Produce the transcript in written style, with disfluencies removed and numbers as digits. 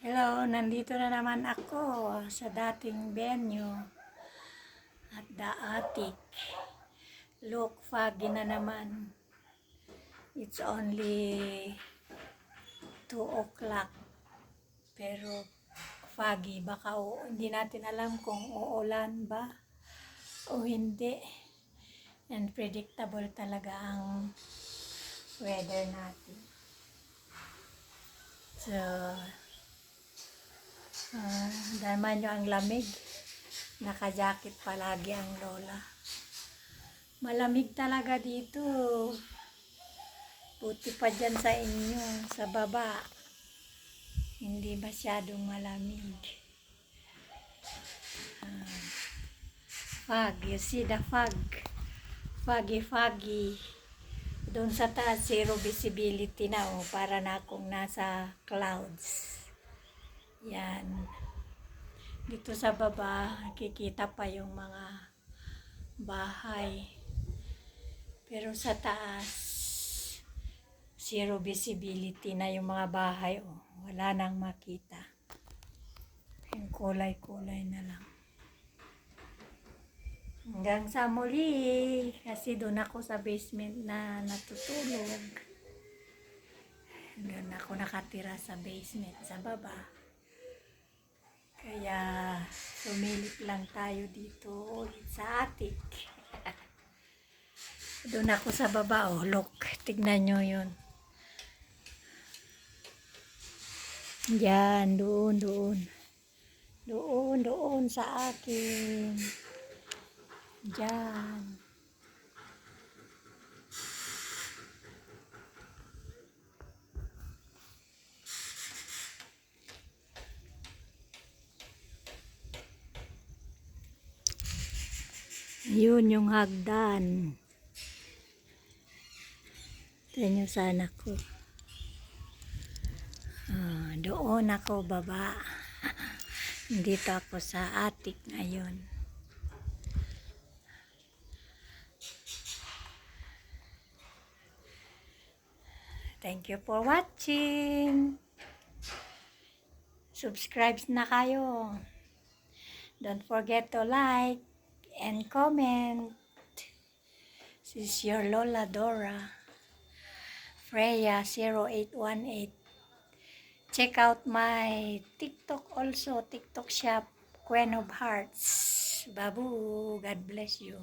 Hello, nandito na naman ako sa dating venue at the attic. Look, foggy na naman. It's only 2 o'clock. Pero foggy, baka hindi natin alam kung uulan ba o hindi. Unpredictable talaga ang weather natin. So, daman nyo ang lamig. Naka-jacket palagi ang lola. Malamig talaga dito. Buti pa dyan sa inyo, sa baba. Hindi masyadong malamig. Fog, you see the fog. Foggy, foggy. Doon sa taas, zero visibility na. Para na akong nasa clouds. Yan. Dito sa baba, nakikita pa yung mga bahay. Pero sa taas, zero visibility na yung mga bahay. Wala nang makita. Yung kulay-kulay na lang. Hanggang sa muli. Kasi doon ako sa basement na natutulog. Doon ako nakatira sa basement, sa baba. Kaya sumilip lang tayo dito ulit sa attic. Doon ako sa baba. Look. Tignan nyo yun. Yan, doon. Doon sa akin. Diyan. Yun yung hagdan. Tignan nyo sana ko. Doon ako baba. Dito ako sa attic ngayon. Thank you for watching. Subscribe na kayo. Don't forget to like and comment. This is your Lola Dora. Freya 0818. Check out my TikTok also. TikTok shop. Queen of Hearts. Babu. God bless you.